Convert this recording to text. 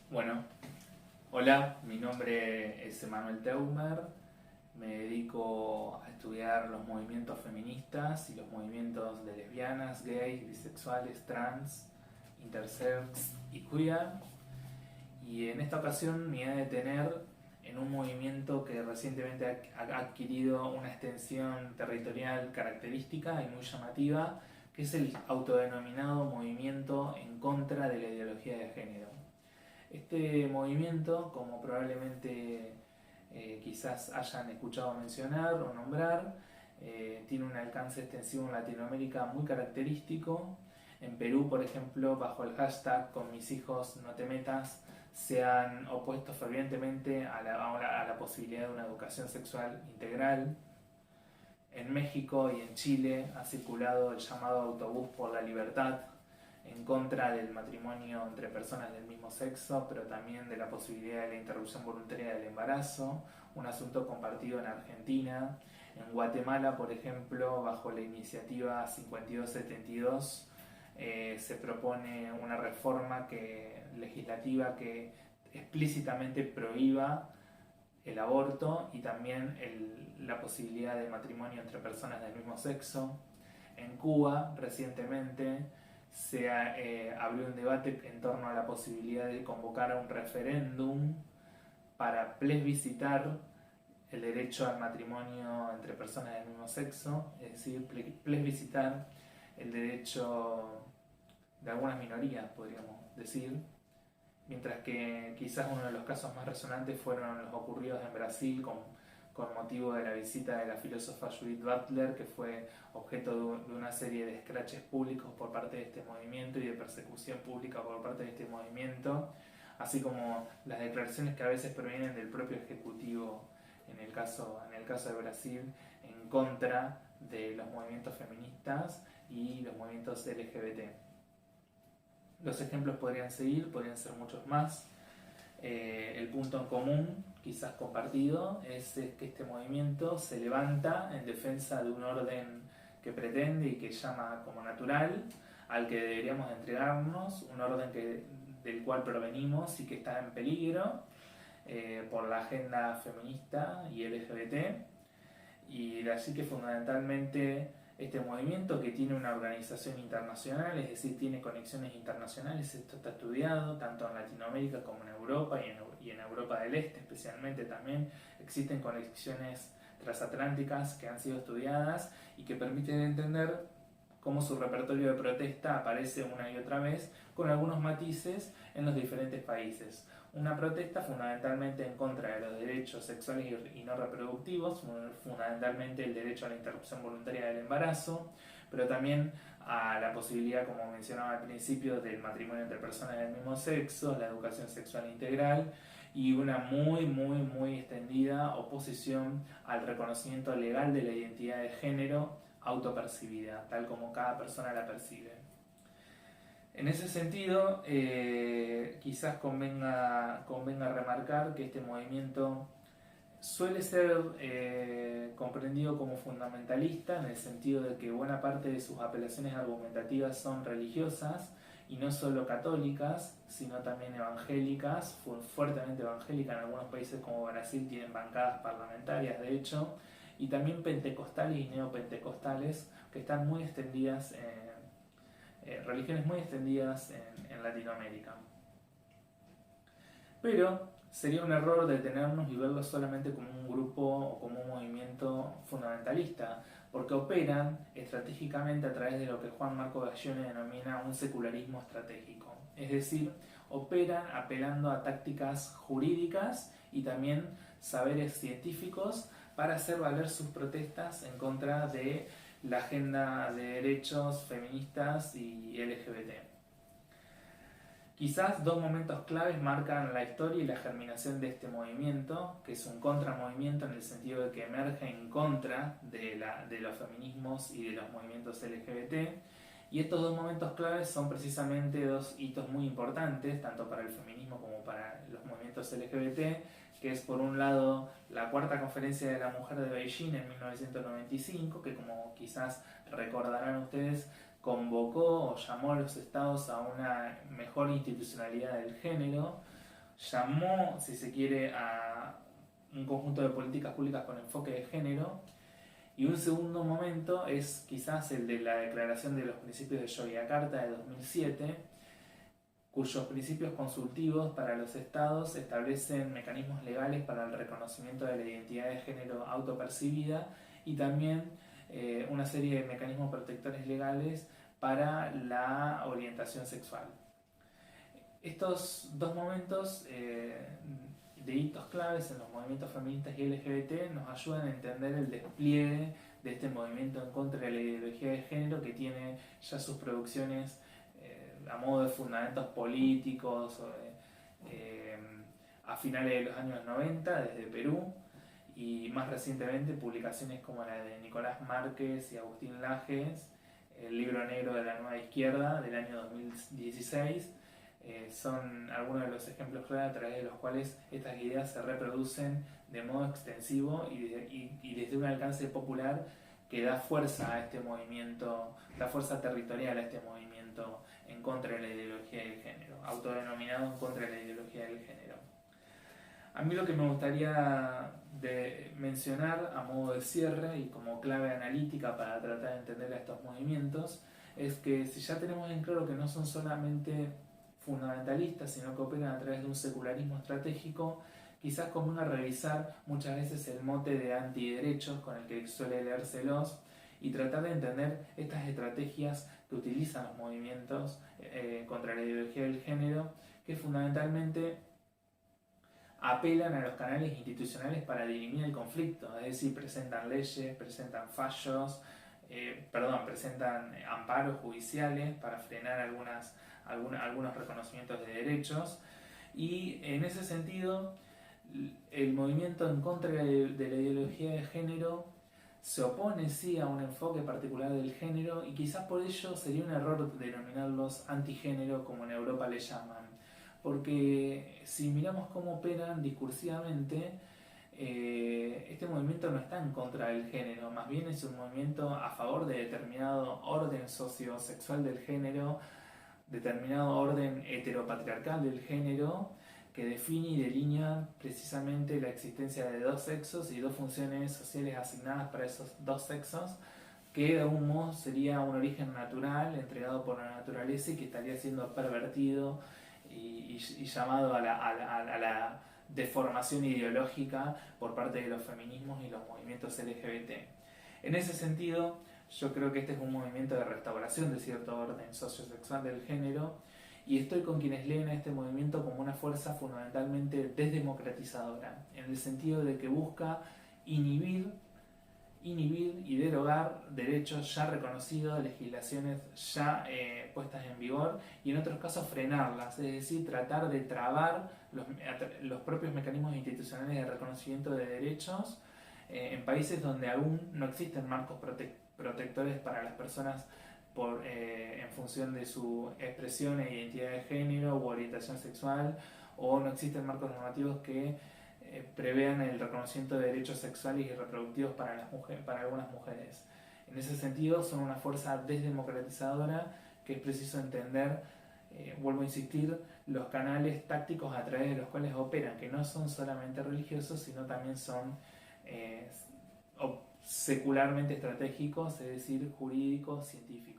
Bueno, hola, mi nombre es Emanuel Teumer, me dedico a estudiar los movimientos feministas y los movimientos de lesbianas, gays, bisexuales, trans, intersex y queer. Y en esta ocasión me voy a detener en un movimiento que recientemente ha adquirido una extensión territorial característica y muy llamativa, que es el autodenominado movimiento en contra de la ideología de género. Este movimiento, como probablemente quizás hayan escuchado mencionar o nombrar, tiene un alcance extensivo en Latinoamérica muy característico. En Perú, por ejemplo, bajo el hashtag Con mis hijos no te metas, se han opuesto fervientemente a la posibilidad de una educación sexual integral. En México y en Chile ha circulado el llamado autobús por la libertad, en contra del matrimonio entre personas del mismo sexo, pero también de la posibilidad de la interrupción voluntaria del embarazo, un asunto compartido en Argentina. En Guatemala, por ejemplo, bajo la iniciativa 5272, se propone una reforma legislativa que explícitamente prohíba el aborto y también la posibilidad de matrimonio entre personas del mismo sexo. En Cuba, recientemente, se abrió un debate en torno a la posibilidad de convocar a un referéndum para plebiscitar el derecho al matrimonio entre personas del mismo sexo, es decir, plebiscitar el derecho de algunas minorías, podríamos decir, mientras que quizás uno de los casos más resonantes fueron los ocurridos en Brasil con motivo de la visita de la filósofa Judith Butler, que fue objeto de una serie de escraches públicos por parte de este movimiento y de persecución pública por parte de este movimiento, así como las declaraciones que a veces provienen del propio Ejecutivo, en el caso de Brasil, en contra de los movimientos feministas y los movimientos LGBT. Los ejemplos podrían ser muchos más. El punto en común, quizás compartido, es que este movimiento se levanta en defensa de un orden que pretende y que llama como natural, al que deberíamos entregarnos, un orden del cual provenimos y que está en peligro por la agenda feminista y LGBT, y de allí que fundamentalmente este movimiento, que tiene una organización internacional, es decir, tiene conexiones internacionales, esto está estudiado tanto en Latinoamérica como en Europa y en Europa del Este especialmente también, existen conexiones transatlánticas que han sido estudiadas y que permiten entender cómo su repertorio de protesta aparece una y otra vez con algunos matices en los diferentes países. Una protesta fundamentalmente en contra de los derechos sexuales y no reproductivos, fundamentalmente el derecho a la interrupción voluntaria del embarazo, pero también a la posibilidad, como mencionaba al principio, del matrimonio entre personas del mismo sexo, la educación sexual integral y una muy extendida oposición al reconocimiento legal de la identidad de género autopercibida, tal como cada persona la percibe. En ese sentido, quizás convenga remarcar que este movimiento suele ser comprendido como fundamentalista, en el sentido de que buena parte de sus apelaciones argumentativas son religiosas y no solo católicas, sino también evangélicas, fuertemente evangélicas. En algunos países como Brasil tienen bancadas parlamentarias, de hecho, y también pentecostales y neopentecostales, que están muy extendidas religiones muy extendidas en Latinoamérica. Pero sería un error detenernos y verlo solamente como un grupo o como un movimiento fundamentalista, porque operan estratégicamente a través de lo que Juan Marco Gaggione denomina un secularismo estratégico. Es decir, operan apelando a tácticas jurídicas y también saberes científicos para hacer valer sus protestas en contra de la agenda de derechos feministas y LGBT. Quizás dos momentos claves marcan la historia y la germinación de este movimiento, que es un contramovimiento en el sentido de que emerge en contra de los feminismos y de los movimientos LGBT. Y estos dos momentos claves son precisamente dos hitos muy importantes, tanto para el feminismo como para los movimientos LGBT, que es por un lado la Cuarta Conferencia de la Mujer de Beijing en 1995, que como quizás recordarán ustedes, convocó o llamó a los estados a una mejor institucionalidad del género, llamó, si se quiere, a un conjunto de políticas públicas con enfoque de género. Y un segundo momento es quizás el de la Declaración de los Principios de Yogyakarta de 2007, cuyos principios consultivos para los estados establecen mecanismos legales para el reconocimiento de la identidad de género autopercibida y también una serie de mecanismos protectores legales para la orientación sexual. Estos dos momentos de hitos claves en los movimientos feministas y LGBT nos ayudan a entender el despliegue de este movimiento en contra de la ideología de género, que tiene ya sus producciones a modo de fundamentos políticos a finales de los años 90 desde Perú, y más recientemente publicaciones como la de Nicolás Márquez y Agustín Lajes, el libro negro de la nueva izquierda del año 2016. Son algunos de los ejemplos claros a través de los cuales estas ideas se reproducen de modo extensivo y desde un alcance popular que da fuerza a este movimiento, da fuerza territorial a este movimiento en contra de la ideología del género, autodenominado en contra de la ideología del género. A mí lo que me gustaría mencionar a modo de cierre y como clave analítica para tratar de entender a estos movimientos es que si ya tenemos en claro que no son solamente fundamentalistas, sino que operan a través de un secularismo estratégico, quizás convenga revisar muchas veces el mote de antiderechos con el que suele leérselos y tratar de entender estas estrategias que utilizan los movimientos contra la ideología del género, que fundamentalmente apelan a los canales institucionales para dirimir el conflicto, es decir, presentan leyes, presentan fallos, presentan amparos judiciales para frenar algunos reconocimientos de derechos, y en ese sentido el movimiento en contra de la ideología de género se opone sí a un enfoque particular del género, y quizás por ello sería un error denominarlos antigénero como en Europa le llaman, porque si miramos cómo operan discursivamente, este movimiento no está en contra del género, más bien es un movimiento a favor de determinado orden sociosexual del género, determinado orden heteropatriarcal del género, que define y delinea precisamente la existencia de dos sexos y dos funciones sociales asignadas para esos dos sexos, que de algún modo sería un origen natural entregado por la naturaleza y que estaría siendo pervertido y llamado a la deformación ideológica por parte de los feminismos y los movimientos LGBT. En ese sentido, yo creo que este es un movimiento de restauración de cierto orden sociosexual del género, y estoy con quienes leen a este movimiento como una fuerza fundamentalmente desdemocratizadora, en el sentido de que busca inhibir y derogar derechos ya reconocidos, legislaciones ya puestas en vigor, y en otros casos frenarlas, es decir, tratar de trabar los propios mecanismos institucionales de reconocimiento de derechos en países donde aún no existen marcos protectores para las personas en función de su expresión e identidad de género u orientación sexual, o no existen marcos normativos que prevean el reconocimiento de derechos sexuales y reproductivos para algunas mujeres. En ese sentido, son una fuerza desdemocratizadora que es preciso entender, vuelvo a insistir, los canales tácticos a través de los cuales operan, que no son solamente religiosos, sino también son secularmente estratégicos, es decir, jurídicos, científicos.